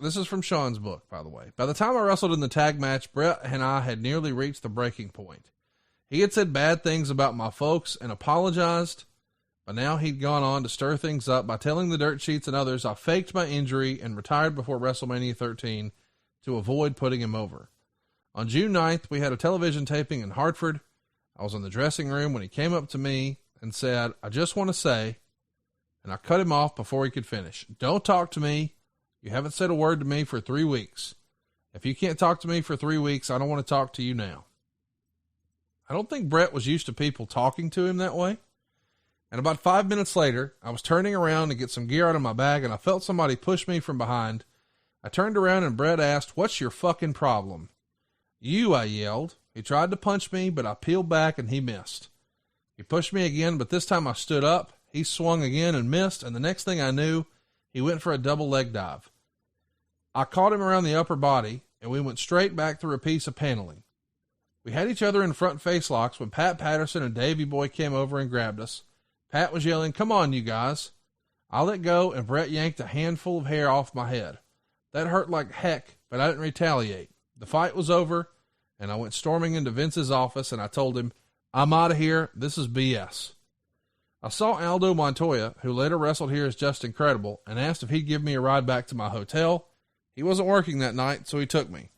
This is from Shawn's book, by the way. By the time I wrestled in the tag match, Bret and I had nearly reached the breaking point. He had said bad things about my folks and apologized, but now he'd gone on to stir things up by telling the dirt sheets and others I faked my injury and retired before WrestleMania 13 to avoid putting him over. On June 9th, we had a television taping in Hartford. I was in the dressing room when he came up to me and said, I just want to say, and I cut him off before he could finish. Don't talk to me. You haven't said a word to me for 3 weeks. If you can't talk to me for 3 weeks, I don't want to talk to you now. I don't think Bret was used to people talking to him that way. And about 5 minutes later, I was turning around to get some gear out of my bag and I felt somebody push me from behind. I turned around and Bret asked, what's your fucking problem? You, I yelled. He tried to punch me, but I peeled back and he missed. He pushed me again, but this time I stood up. He swung again and missed, and the next thing I knew, he went for a double leg dive. I caught him around the upper body, and we went straight back through a piece of paneling. We had each other in front face locks when Pat Patterson and Davey Boy came over and grabbed us. Pat was yelling, come on, you guys. I let go, and Bret yanked a handful of hair off my head. That hurt like heck, but I didn't retaliate. The fight was over, and I went storming into Vince's office, and I told him, I'm out of here. This is BS. I saw Aldo Montoya, who later wrestled here as Just Incredible, and asked if he'd give me a ride back to my hotel. He wasn't working that night, so he took me.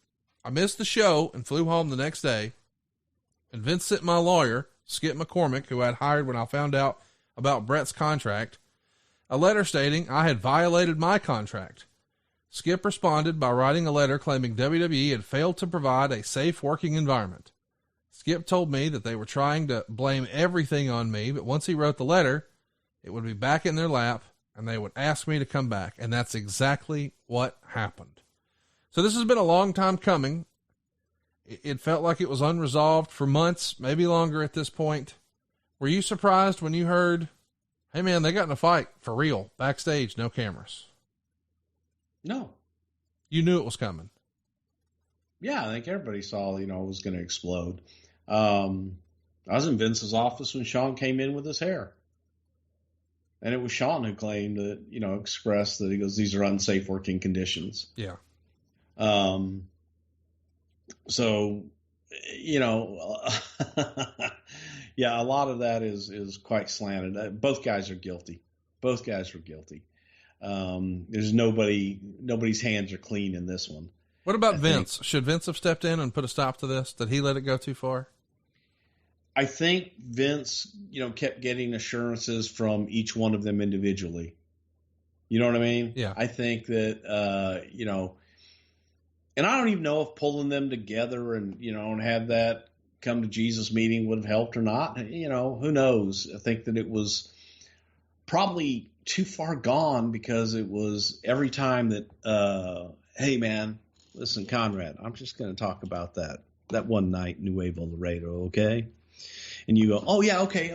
I missed the show and flew home the next day, and Vince sent my lawyer, Skip McCormick, who I'd hired when I found out about Bret's contract, a letter stating I had violated my contract. Skip responded by writing a letter claiming WWE had failed to provide a safe working environment. Skip told me that they were trying to blame everything on me, but once he wrote the letter, it would be back in their lap and they would ask me to come back. And that's exactly what happened. So this has been a long time coming. It felt like it was unresolved for months, maybe longer at this point. Were you surprised when you heard, hey man, they got in a fight for real, backstage, no cameras? No. You knew it was coming. Yeah, I think everybody saw, it was going to explode. I was in Vince's office when Shawn came in with his hair. And it was Shawn who claimed that, expressed that he goes, these are unsafe working conditions. Yeah. So, yeah, a lot of that is quite slanted. Both guys are guilty. Both guys were guilty. There's nobody's hands are clean in this one. What about Vince? Should Vince have stepped in and put a stop to this? Did he let it go too far? I think Vince, kept getting assurances from each one of them individually. You know what I mean? Yeah. I think that, and I don't even know if pulling them together and, and have that come to Jesus meeting would have helped or not. Who knows? I think that it was probably too far gone because it was every time that, hey man, listen, Conrad, I'm just going to talk about that one night, Nuevo Laredo, okay? And you go, oh, yeah, okay.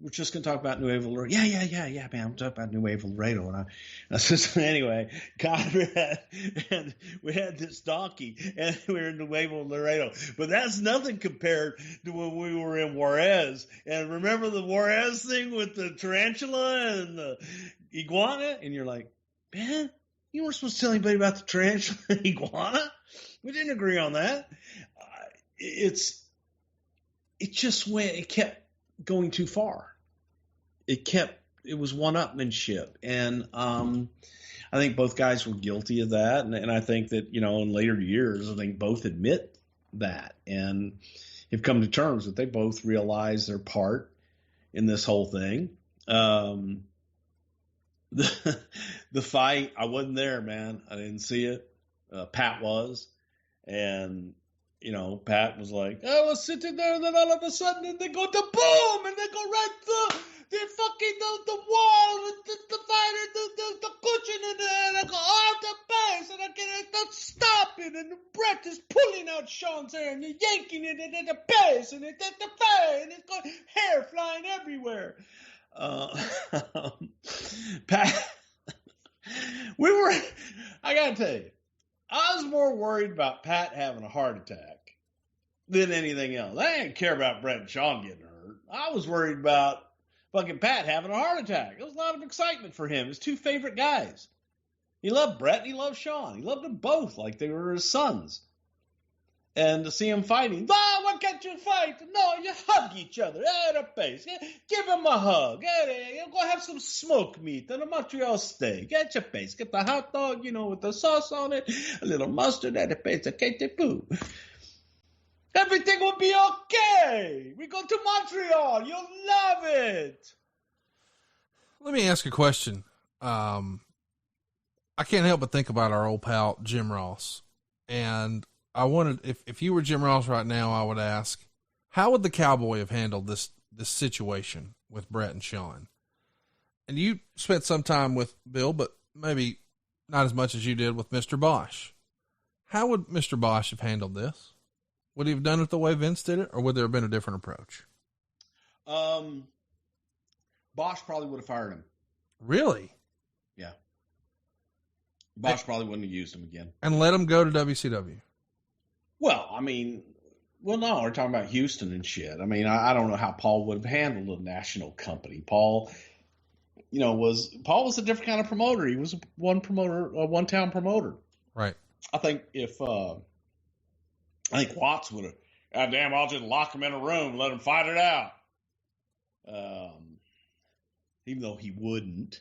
We're just going to talk about Nuevo Laredo. Yeah, man, I'm talking about Nuevo Laredo. And I said, anyway, Conrad, and we had this donkey, and we were in Nuevo Laredo. But that's nothing compared to when we were in Juarez. And remember the Juarez thing with the tarantula and the iguana? And you're like, man, you weren't supposed to tell anybody about the tarantula and iguana. We didn't agree on that. It kept going too far. It was one-upmanship. And I think both guys were guilty of that. And I think that, in later years, I think both admit that and have come to terms that they both realize their part in this whole thing. The fight, I wasn't there, man. I didn't see it. Pat was. And, Pat was like, I was sitting there, and then all of a sudden, and they go to boom, and they go right through the wall, the fighter, the cushion, and I go off the base, and I don't stop it, and Bret is pulling out Shawn's hair, and you're yanking it at the base, and it's at the fire, and it's got hair flying everywhere. Pat, I gotta tell you, I was more worried about Pat having a heart attack than anything else. I didn't care about Bret and Shawn getting hurt. I was worried about fucking Pat having a heart attack. There was a lot of excitement for him. His two favorite guys. He loved Bret and he loved Shawn. He loved them both like they were his sons. And to see him fighting, why can't you fight? No, you hug each other at a pace. Give him a hug. Go have some smoked meat and a Montreal steak. Get your pace. Get the hot dog, with the sauce on it, a little mustard at a pace. Everything will be okay. We go to Montreal. You'll love it. Let me ask a question. I can't help but think about our old pal, Jim Ross. And I wanted, if you were Jim Ross right now, I would ask, how would the Cowboy have handled this situation with Bret and Shawn? And you spent some time with Bill, but maybe not as much as you did with Mr. Bosch. How would Mr. Bosch have handled this? Would he have done it the way Vince did it, or would there have been a different approach? Bosch probably would have fired him. Really? Yeah. Bosch probably wouldn't have used him again. And let him go to WCW. Well, no, we're talking about Houston and shit. I don't know how Paul would have handled a national company. Paul was a different kind of promoter. He was a one-town promoter. Right. I think Watts would have, God damn, I'll just lock him in a room and let him fight it out. Even though he wouldn't.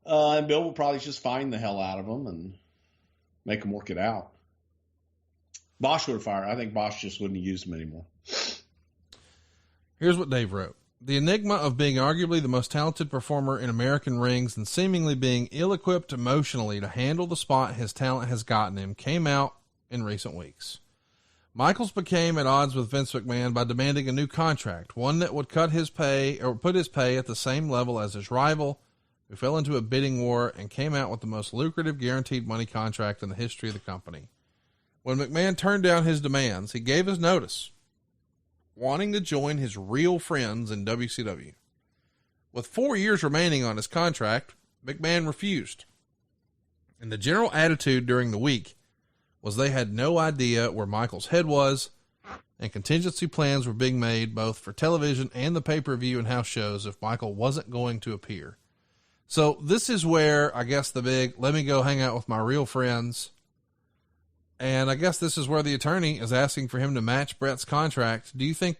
And Bill would probably just find the hell out of him and make him work it out. Bosch would have fired. I think Bosch just wouldn't have used him anymore. Here's what Dave wrote. The enigma of being arguably the most talented performer in American rings and seemingly being ill-equipped emotionally to handle the spot his talent has gotten him came out in recent weeks. Michaels became at odds with Vince McMahon by demanding a new contract, one that would cut his pay or put his pay at the same level as his rival, who fell into a bidding war and came out with the most lucrative guaranteed money contract in the history of the company. When McMahon turned down his demands, he gave his notice, wanting to join his real friends in WCW. With 4 years remaining on his contract, McMahon refused. And the general attitude during the week was they had no idea where Michael's head was, and contingency plans were being made both for television and the pay-per-view and house shows if Michael wasn't going to appear. So this is where, I guess, the big, let me go hang out with my real friends. And I guess this is where the attorney is asking for him to match Bret's contract. Do you think,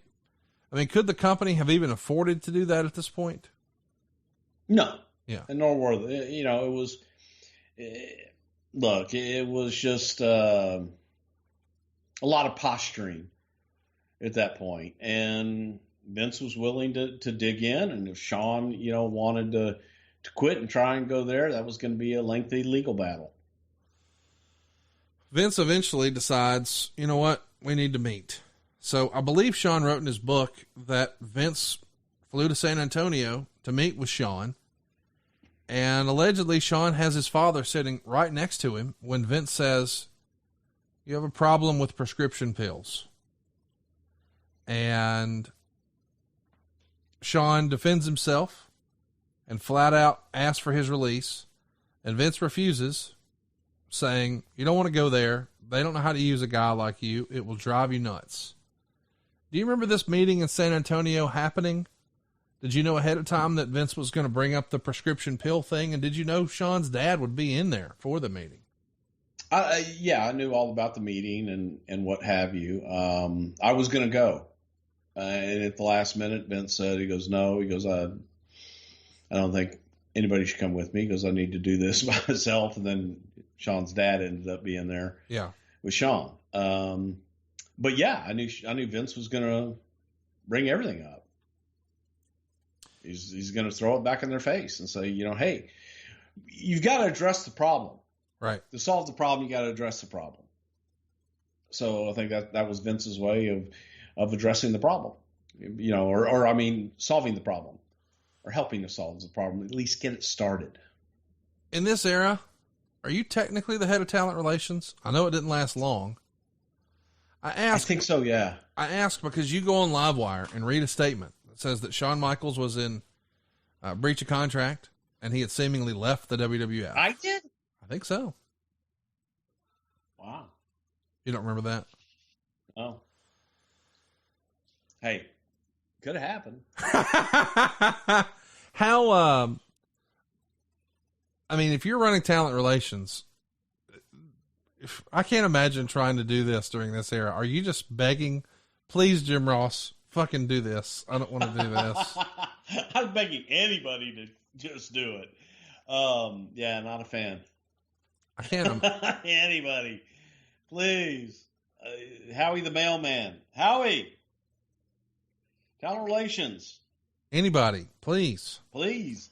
could the company have even afforded to do that at this point? No. Yeah. And nor were they. It was, look, it was just a lot of posturing at that point. And Vince was willing to dig in. And if Shawn, wanted to quit and try and go there, that was going to be a lengthy legal battle. Vince eventually decides, you know what, we need to meet. So I believe Shawn wrote in his book that Vince flew to San Antonio to meet with Shawn. And allegedly Shawn has his father sitting right next to him when Vince says, you have a problem with prescription pills. And Shawn defends himself and flat out asks for his release. And Vince refuses, saying, you don't want to go there. They don't know how to use a guy like you. It will drive you nuts. Do you remember this meeting in San Antonio happening? Did you know ahead of time that Vince was going to bring up the prescription pill thing? And did you know Shawn's dad would be in there for the meeting? Yeah, I knew all about the meeting and what have you. I was going to go. And at the last minute, Vince said, he goes, no. He goes, I don't think anybody should come with me because I need to do this by myself. And then Shawn's dad ended up being there. Yeah. With Shawn. But yeah, I knew Vince was going to bring everything up. He's going to throw it back in their face and say, hey, you've got to address the problem. Right. To solve the problem, you got to address the problem. So I think that was Vince's way of addressing the problem, solving the problem or helping to solve the problem, at least get it started. In this era, are you technically the head of talent relations? I know it didn't last long. I think so, yeah. I ask because you go on Livewire and read a statement that says that Shawn Michaels was in breach of contract and he had seemingly left the WWF. I did? I think so. Wow. You don't remember that? Oh. Hey, could have happened. How, I mean, if you're running talent relations, I can't imagine trying to do this during this era. Are you just begging, please, Jim Ross, fucking do this? I don't want to do this. I'm begging anybody to just do it. Yeah, not a fan. I can't. Anybody, please. Howie the mailman. Howie. Talent relations. Anybody, please. Please.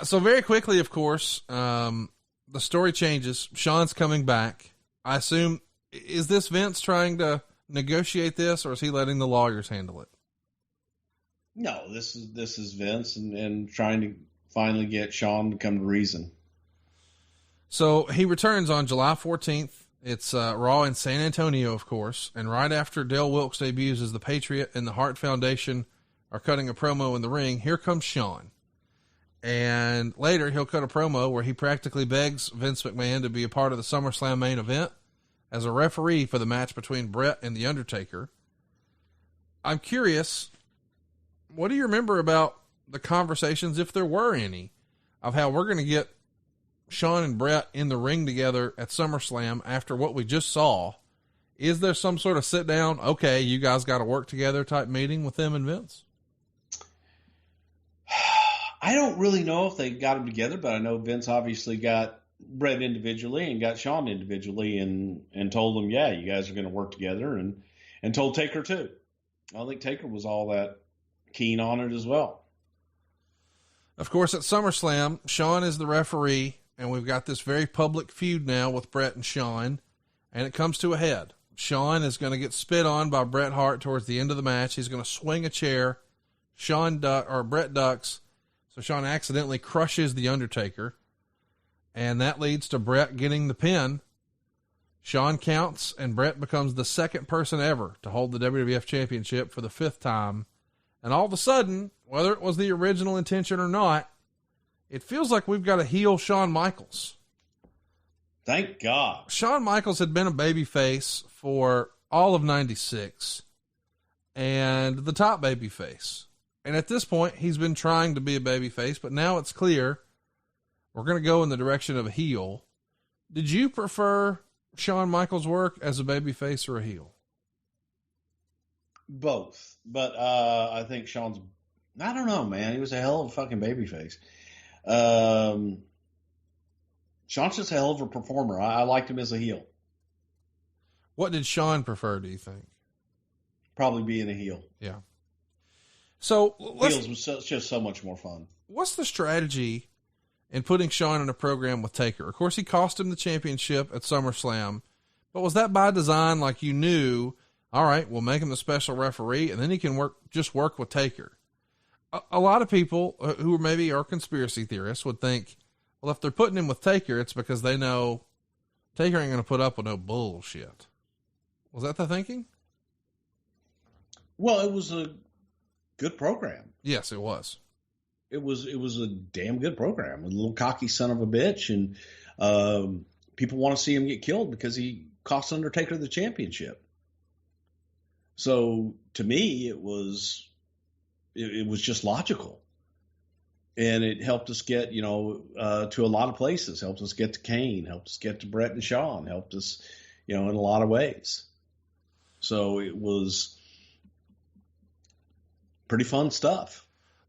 So very quickly, of course, the story changes. Shawn's coming back. I assume, is this Vince trying to negotiate this, or is he letting the lawyers handle it? No, this is Vince and trying to finally get Shawn to come to reason. So he returns on July 14th. It's Raw in San Antonio, of course, and right after Dale Wilkes debuts as the Patriot and the Hart Foundation are cutting a promo in the ring, here comes Shawn. And later he'll cut a promo where he practically begs Vince McMahon to be a part of the SummerSlam main event as a referee for the match between Bret and The Undertaker. I'm curious, what do you remember about the conversations, if there were any, of how we're going to get Shawn and Bret in the ring together at SummerSlam after what we just saw? Is there some sort of sit down, okay, you guys got to work together type meeting with them and Vince? I don't really know if they got them together, but I know Vince obviously got Bret individually and got Shawn individually and told them, yeah, you guys are going to work together, and told Taker too. I don't think Taker was all that keen on it as well. Of course, at SummerSlam, Shawn is the referee, and we've got this very public feud now with Bret and Shawn, and it comes to a head. Shawn is going to get spit on by Bret Hart towards the end of the match. He's going to swing a chair. Bret ducks. So Shawn accidentally crushes The Undertaker, and that leads to Bret getting the pin. Shawn counts, and Bret becomes the second person ever to hold the WWF Championship for the 5th time. And all of a sudden, whether it was the original intention or not, it feels like we've got a heel Shawn Michaels. Thank God. Shawn Michaels had been a babyface for all of 96 and the top babyface. And at this point, he's been trying to be a babyface, but now it's clear we're going to go in the direction of a heel. Did you prefer Shawn Michaels' work as a babyface or a heel? Both. But I think Shawn's, I don't know, man. He was a hell of a fucking babyface. Shawn's just a hell of a performer. I liked him as a heel. What did Shawn prefer, do you think? Probably being a heel. Yeah. So heels was just so much more fun. What's the strategy in putting Shawn in a program with Taker? Of course, he cost him the championship at SummerSlam, but was that by design? Like, you knew, all right, we'll make him the special referee, and then he can work with Taker. A lot of people who maybe are conspiracy theorists would think, well, if they're putting him with Taker, it's because they know Taker ain't going to put up with no bullshit. Was that the thinking? Well, it was a good program. Yes, it was. It was a damn good program. A little cocky son of a bitch, and people want to see him get killed because he cost Undertaker the championship. So to me, it was just logical, and it helped us get to a lot of places. Helped us get to Kane. Helped us get to Bret and Shawn. Helped us in a lot of ways. So it was pretty fun stuff.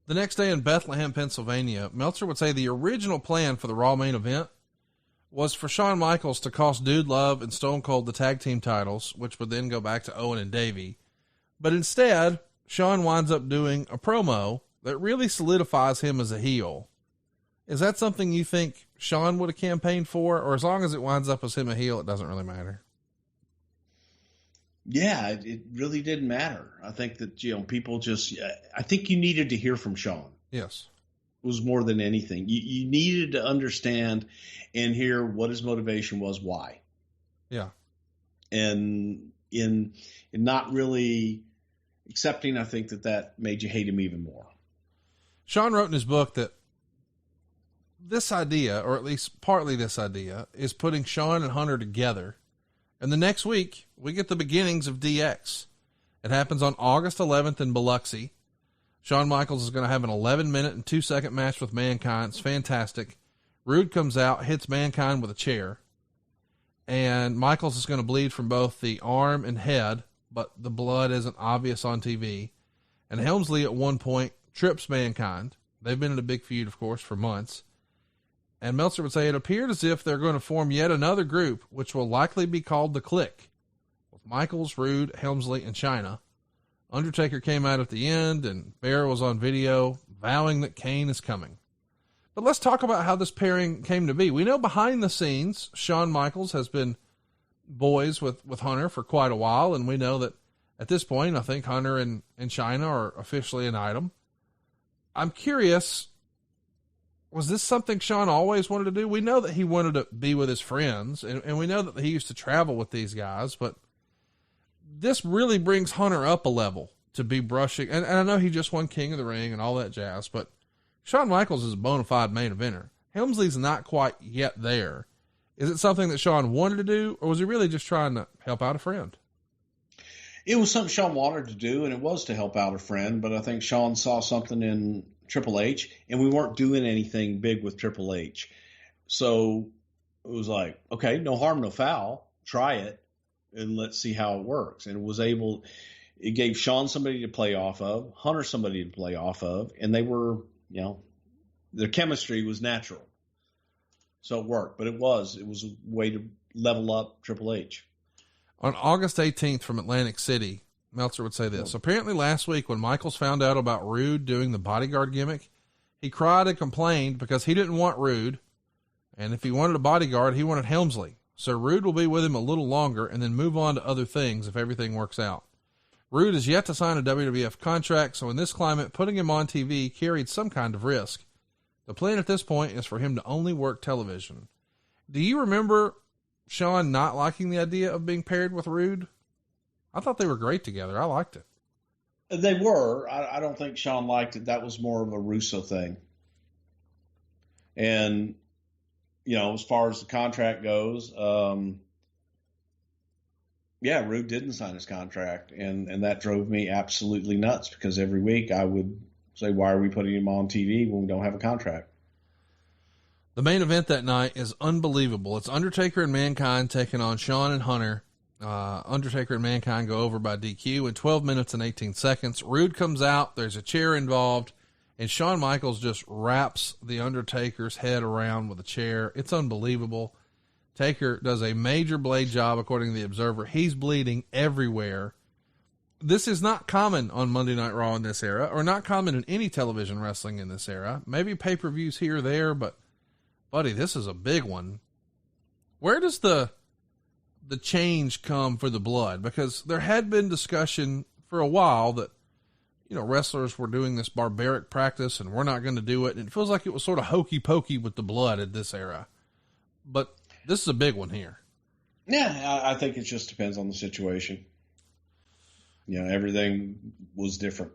The next day in Bethlehem, Pennsylvania, Meltzer would say the original plan for the Raw main event was for Shawn Michaels to cost Dude Love and Stone Cold the tag team titles, which would then go back to Owen and Davey. But instead, Shawn winds up doing a promo that really solidifies him as a heel. Is that something you think Shawn would have campaigned for, or as long as it winds up as him a heel, it doesn't really matter? Yeah, it really didn't matter. I think that, people just, I think you needed to hear from Shawn. Yes. It was more than anything. You needed to understand and hear what his motivation was, why. Yeah. And in not really accepting, I think that made you hate him even more. Shawn wrote in his book that this idea, or at least partly this idea, is putting Shawn and Hunter together. And the next week, we get the beginnings of DX. It happens on August 11th in Biloxi. Shawn Michaels is going to have an 11-minute and 2-second match with Mankind. It's fantastic. Rude comes out, hits Mankind with a chair, and Michaels is going to bleed from both the arm and head, but the blood isn't obvious on TV. And Helmsley at one point trips Mankind. They've been in a big feud, of course, for months. And Meltzer would say it appeared as if they're going to form yet another group, which will likely be called the Clique, with Michaels, Rude, Helmsley, and Chyna. Undertaker came out at the end, and Bear was on video vowing that Kane is coming. But let's talk about how this pairing came to be. We know behind the scenes, Shawn Michaels has been boys with Hunter for quite a while, and we know that at this point, I think Hunter and Chyna are officially an item. I'm curious, was this something Shawn always wanted to do? We know that he wanted to be with his friends, and we know that he used to travel with these guys, but this really brings Hunter up a level to be brushing. And I know he just won King of the Ring and all that jazz, but Shawn Michaels is a bona fide main eventer. Helmsley's not quite yet there. Is it something that Shawn wanted to do, or was he really just trying to help out a friend? It was something Shawn wanted to do, and it was to help out a friend, but I think Shawn saw something in Triple H, and we weren't doing anything big with Triple H. So it was like, okay, no harm, no foul. Try it, and let's see how it works. And it gave Shawn somebody to play off of, Hunter somebody to play off of, and they were, their chemistry was natural. So it worked, but it was a way to level up Triple H. On August 18th from Atlantic City, Meltzer would say this. Apparently last week when Michaels found out about Rude doing the bodyguard gimmick, he cried and complained because he didn't want Rude, and if he wanted a bodyguard, he wanted Helmsley. So Rude will be with him a little longer and then move on to other things if everything works out. Rude is yet to sign a WWF contract, so in this climate, putting him on TV carried some kind of risk. The plan at this point is for him to only work television. Do you remember Shawn not liking the idea of being paired with Rude? I thought they were great together. I liked it. They were. I don't think Shawn liked it. That was more of a Russo thing. And, as far as the contract goes, Rude didn't sign his contract. And that drove me absolutely nuts because every week I would say, why are we putting him on TV when we don't have a contract? The main event that night is unbelievable. It's Undertaker and Mankind taking on Shawn and Hunter. Undertaker and Mankind go over by DQ in 12 minutes and 18 seconds. Rude comes out. There's a chair involved, and Shawn Michaels just wraps the Undertaker's head around with a chair. It's unbelievable. Taker does a major blade job, according to the Observer. He's bleeding everywhere. This is not common on Monday Night Raw in this era, or not common in any television wrestling in this era. Maybe pay-per-views here or there, but buddy, this is a big one. Where does the change come for the blood? Because there had been discussion for a while that, wrestlers were doing this barbaric practice and we're not going to do it. And it feels like it was sort of hokey pokey with the blood at this era, but this is a big one here. Yeah. I think it just depends on the situation. Everything was different.